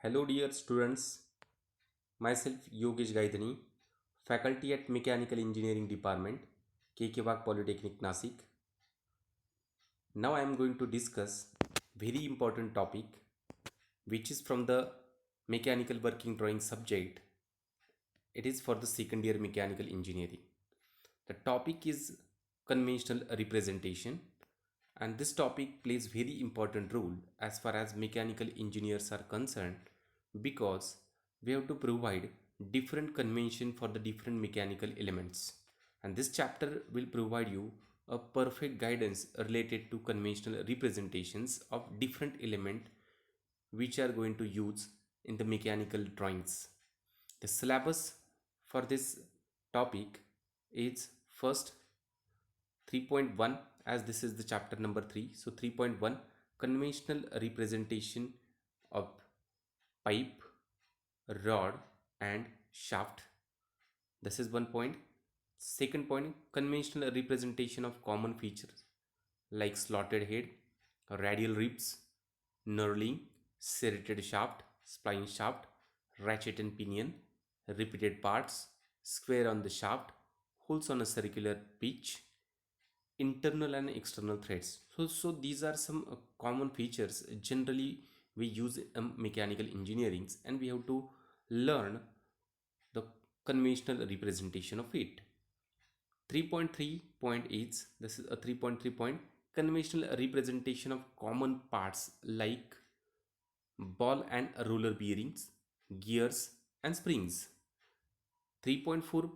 Hello, dear students. Myself Yogesh Gaidani, faculty at Mechanical Engineering Department, KK Wagh Polytechnic, Nasik. Now I am going to discuss very important topic, which is from the mechanical working drawing subject. It is for the second year mechanical engineering. The topic is conventional representation, and this topic plays very important role as far as mechanical engineers are concerned, because we have to provide different convention for the different mechanical elements, and this chapter will provide you a perfect guidance related to conventional representations of different element which are going to use in the mechanical drawings. The syllabus for this topic is first 3.1, as this is the chapter number 3. So 3.1, conventional representation of pipe, rod and shaft. This is one point. Second point, conventional representation of common features like slotted head, radial ribs, knurling, serrated shaft, spline shaft, ratchet and pinion, repeated parts, square on the shaft, holes on a circular pitch, internal and external threads. So these are some common features generally we use in mechanical engineering, and we have to learn the conventional representation of it. 3.3 point is, this is a 3.3 point, conventional representation of common parts like ball and roller bearings, gears and springs. 3.4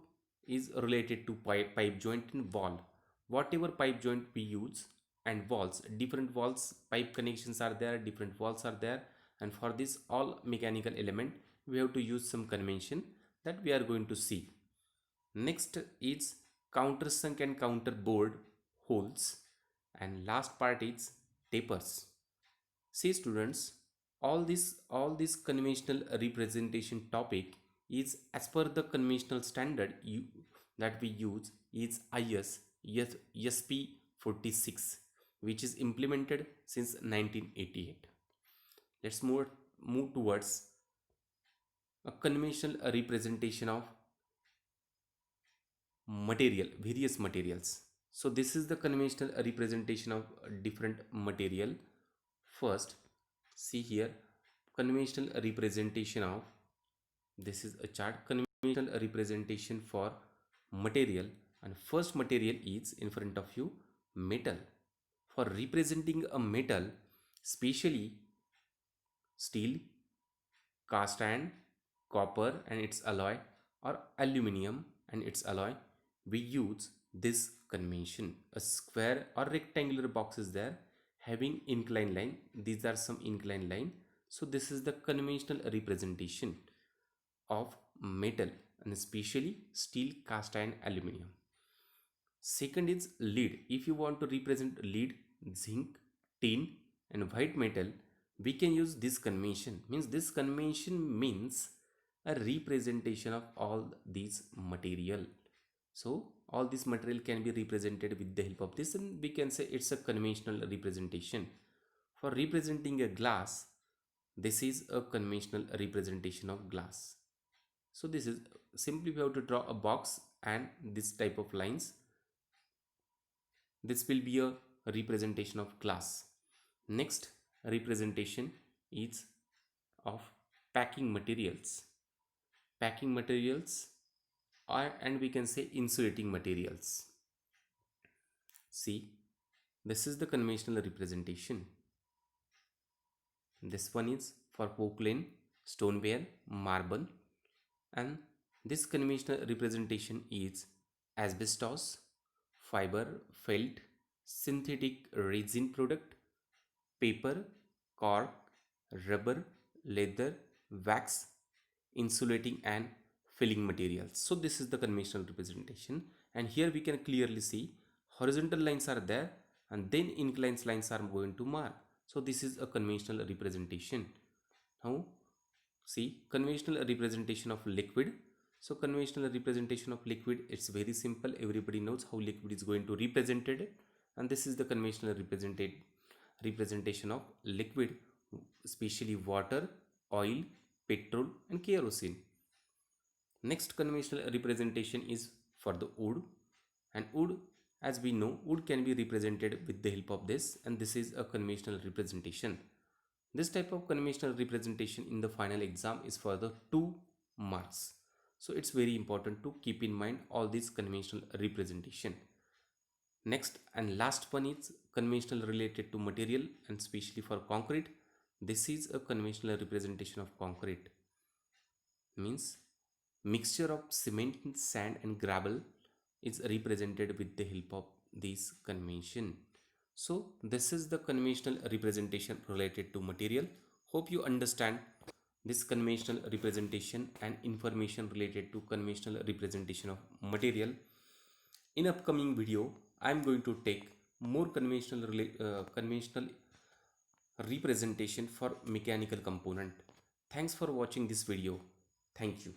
is related to pipe joint and valve. Whatever pipe joint we use, and valves, different valves, pipe connections are there, different valves are there, and for this all mechanical element we have to use some convention that we are going to see. Next is countersunk and counterbored holes, and last part is tapers. See students, all this conventional representation topic is as per the conventional standard that we use is IS SP 46, which is implemented since 1988. Let's move towards a conventional representation of various materials. So this is the conventional representation of different material. First, see here, conventional representation of, this is a chart, conventional representation for material, and first material is in front of you, metal. For representing a metal, especially steel, cast iron, copper and its alloy, or aluminum and its alloy, we use this convention. A square or rectangular box is there having inclined line. These are some inclined line. So this is the conventional representation of metal, and especially steel, cast iron, aluminum. Second is lead. If you want to represent lead, zinc, tin and white metal, we can use this convention. Means this convention means a representation of all these material. So all this material can be represented with the help of this, and we can say it's a conventional representation. For representing a glass, this is a conventional representation of glass. So this is simply we have to draw a box and this type of lines. This will be a representation of glass. Next representation is of packing materials. Packing materials are, and we can say insulating materials. See, this is the conventional representation. This one is for porcelain, stoneware, marble, and this conventional representation is asbestos, fiber, felt, synthetic resin product, paper, cork, rubber, leather, wax, insulating and filling materials. So this is the conventional representation, and here we can clearly see horizontal lines are there and then inclined lines are going to mark. So this is a conventional representation. Now see, conventional representation of liquid. So conventional representation of liquid, it's very simple. Everybody knows how liquid is going to represented it, and this is the conventional representation of liquid, especially water, oil, petrol and kerosene. Next conventional representation is for the wood, and wood, as we know, wood can be represented with the help of this, and this is a conventional representation. This type of conventional representation in the final exam is for the 2 marks. So it's very important to keep in mind all these conventional representation. Next and last one is conventional related to material, and especially for concrete. This is a conventional representation of concrete. Means mixture of cement, sand and gravel is represented with the help of this convention. So this is the conventional representation related to material. Hope you understand this conventional representation and information related to conventional representation of material. In upcoming video, I am going to take more conventional representation for mechanical component. Thanks for watching this video. Thank you.